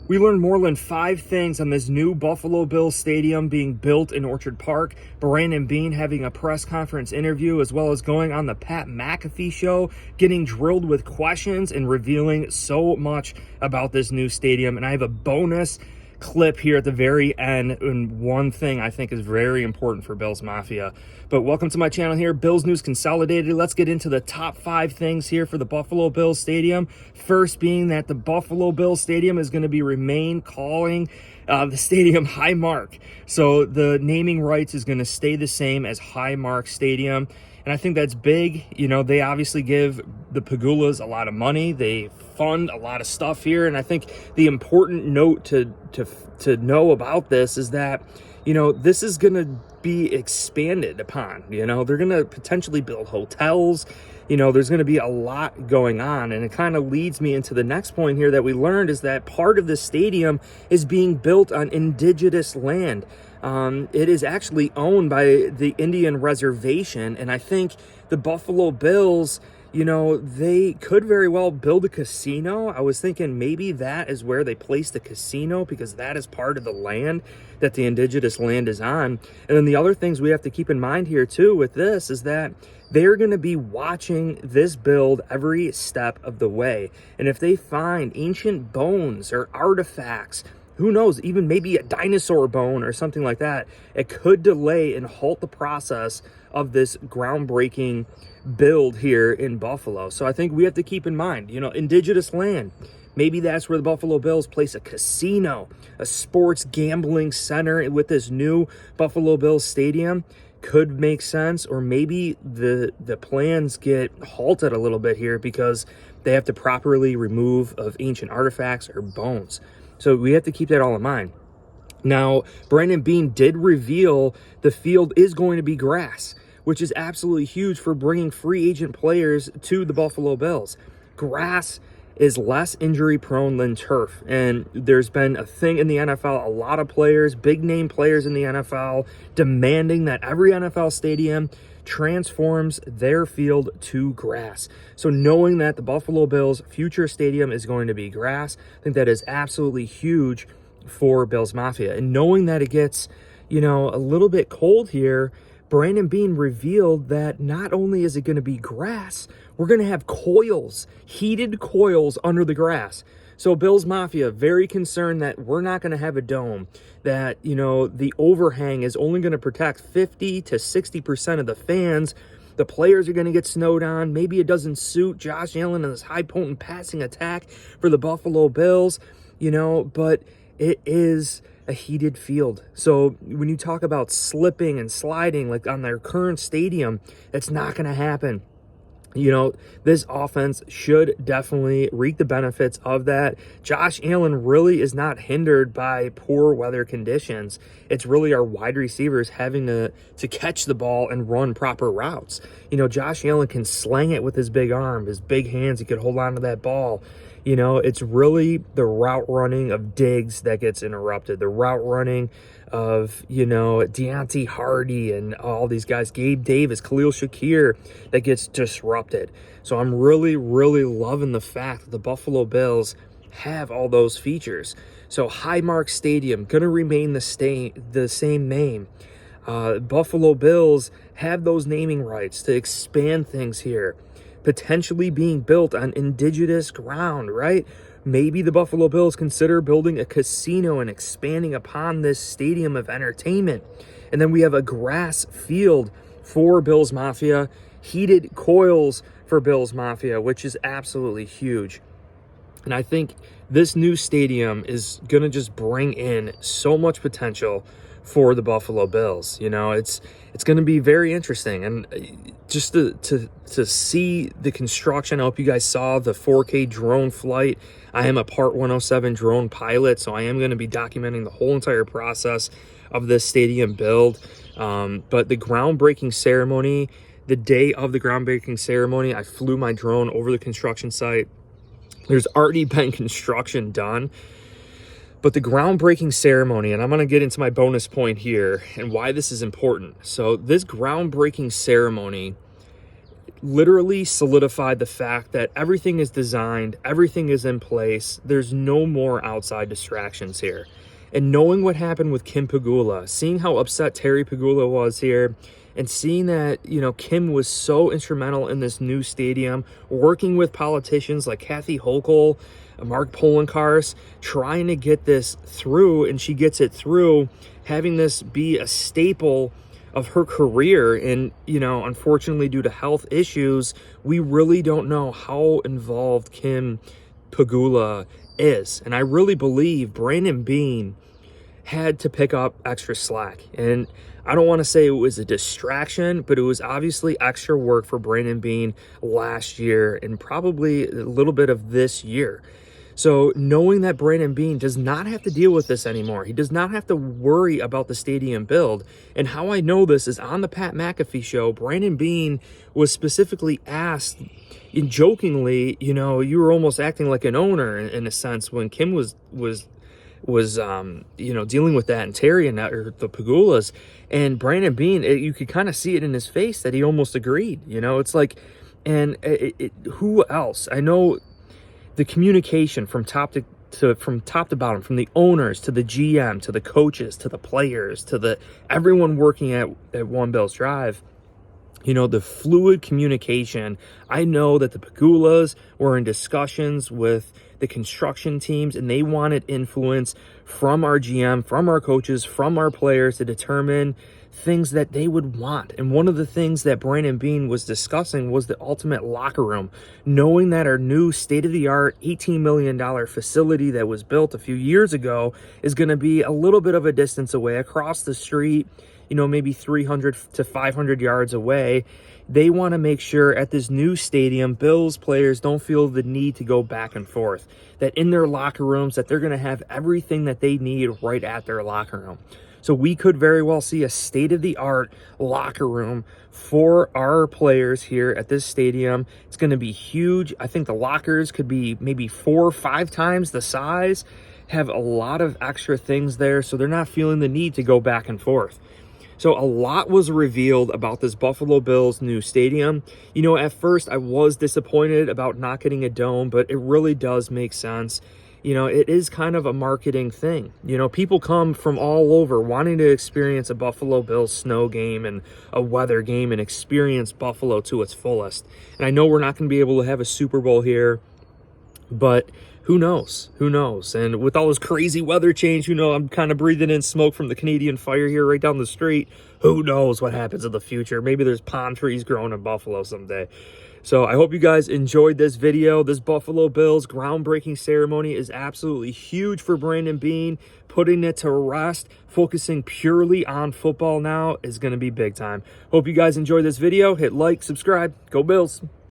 We learned more than 5 things on this new Buffalo Bills stadium being built in Orchard Park, Brandon Beane having a press conference interview, as well as going on the Pat McAfee show, getting drilled with questions and revealing so much about this new stadium. And I have a bonus clip here at the very end, and one thing I think is very important for Bills Mafia. But welcome to my channel here, Bills News Consolidated. Let's get into the top 5 things here for the Buffalo Bills Stadium. First being that the Buffalo Bills Stadium is going to be remain calling the stadium Highmark. So the naming rights is going to stay the same as Highmark Stadium. And I think that's big. You know, they obviously give the Pagulas a lot of money. They fund a lot of stuff here. And I think the important note to know about this is that, you know, this is going to be expanded upon. You know, they're going to potentially build hotels. You know, there's going to be a lot going on. And it kind of leads me into the next point here that we learned is that part of the stadium is being built on indigenous land. It is actually owned by the Indian reservation, and I think the Buffalo Bills, you know, they could very well build a casino. I was thinking maybe that is where they place the casino, because that is part of the land that the indigenous land is on. And then the other things we have to keep in mind here too with this is that they're going to be watching this build every step of the way. And if they find ancient bones or artifacts, who knows, even maybe a dinosaur bone or something like that, it could delay and halt the process of this groundbreaking build here in Buffalo. So I think we have to keep in mind, you know, indigenous land. Maybe that's where the Buffalo Bills place a casino, a sports gambling center with this new Buffalo Bills stadium. Could make sense. Or maybe the plans get halted a little bit here because they have to properly remove of ancient artifacts or bones. So we have to keep that all in mind. Now, Brandon Beane did reveal the field is going to be grass, which is absolutely huge for bringing free agent players to the Buffalo Bills. Grass is less injury prone than turf. And there's been a thing in the NFL, a lot of players, big name players in the NFL, demanding that every NFL stadium transforms their field to grass. So knowing that the Buffalo Bills future stadium is going to be grass, I think that is absolutely huge for Bills Mafia. And knowing that it gets, you know, a little bit cold here, Brandon Beane revealed that not only is it going to be grass, we're going to have coils, heated coils under the grass. So Bills Mafia, very concerned that we're not going to have a dome, that, you know, the overhang is only going to protect 50 to 60% of the fans. The players are going to get snowed on. Maybe it doesn't suit Josh Allen and his high potent passing attack for the Buffalo Bills, you know, but it is a heated field. So when you talk about slipping and sliding like on their current stadium, it's not going to happen. You know, this offense should definitely reap the benefits of that. Josh Allen really is not hindered by poor weather conditions. It's really our wide receivers having to catch the ball and run proper routes. You know, Josh Allen can slang it with his big arm, his big hands. He could hold on to that ball. You know, it's really the route running of Diggs that gets interrupted. The route running of, you know, Deontay Hardy and all these guys, Gabe Davis, Khalil Shakir, that gets disrupted. So I'm really, really loving the fact that the Buffalo Bills have all those features. So Highmark Stadium, going to remain the same name. Buffalo Bills have those naming rights to expand things here. Potentially being built on indigenous ground, right? Maybe the Buffalo Bills consider building a casino and expanding upon this stadium of entertainment. And then we have a grass field for Bills Mafia, heated coils for Bills Mafia, which is absolutely huge. And I think this new stadium is going to just bring in so much potential for the Buffalo Bills. You know, it's going to be very interesting. And just to see the construction, I hope you guys saw the 4K drone flight. I am a Part 107 drone pilot, so I am going to be documenting the whole entire process of this stadium build. But the groundbreaking ceremony, the day of the groundbreaking ceremony, I flew my drone over the construction site. There's already been construction done. But the groundbreaking ceremony, and I'm going to get into my bonus point here and why this is important. So this groundbreaking ceremony literally solidified the fact that everything is designed, everything is in place. There's no more outside distractions here. And knowing what happened with Kim Pegula, seeing how upset Terry Pegula was here, and seeing that, Kim was so instrumental in this new stadium, working with politicians like Kathy Hochul, Mark Poloncarz, trying to get this through, and she gets it through, having this be a staple of her career. And, unfortunately, due to health issues, we really don't know how involved Kim Pegula is. And I really believe Brandon Beane had to pick up extra slack. And I don't want to say it was a distraction, but it was obviously extra work for Brandon Beane last year and probably a little bit of this year. So knowing that Brandon Beane does not have to deal with this anymore, he does not have to worry about the stadium build. And how I know this is on the Pat McAfee show, Brandon Beane was specifically asked, and jokingly, you were almost acting like an owner in a sense when Kim was dealing with that, and Terry and or the Pegulas, and Brandon Beane, you could kind of see it in his face that he almost agreed. It's like, and who else? I know the communication from top to bottom, from the owners to the GM to the coaches to the players to the everyone working at One Bills Drive. The fluid communication. I know that the Pegulas were in discussions with the construction teams, and they wanted influence from our GM, from our coaches, from our players to determine things that they would want. And one of the things that Brandon Beane was discussing was the ultimate locker room, knowing that our new state-of-the-art $18 million facility that was built a few years ago is going to be a little bit of a distance away across the street, maybe 300 to 500 yards away. They want to make sure at this new stadium, Bills players don't feel the need to go back and forth, that in their locker rooms, that they're going to have everything that they need right at their locker room. So we could very well see a state-of-the-art locker room for our players here at this stadium. It's going to be huge. I think the lockers could be maybe 4 or 5 times the size, have a lot of extra things there, so they're not feeling the need to go back and forth. So a lot was revealed about this Buffalo Bills new stadium. At first I was disappointed about not getting a dome, but it really does make sense. It is kind of a marketing thing. People come from all over wanting to experience a Buffalo Bills snow game and a weather game and experience Buffalo to its fullest. And I know we're not going to be able to have a Super Bowl here, but who knows? And with all this crazy weather change, I'm kind of breathing in smoke from the Canadian fire here right down the street. Who knows what happens in the future? Maybe there's palm trees growing in Buffalo someday. So I hope you guys enjoyed this video. This Buffalo Bills groundbreaking ceremony is absolutely huge for Brandon Beane. Putting it to rest, focusing purely on football now is going to be big time. Hope you guys enjoyed this video. Hit like, subscribe. Go Bills.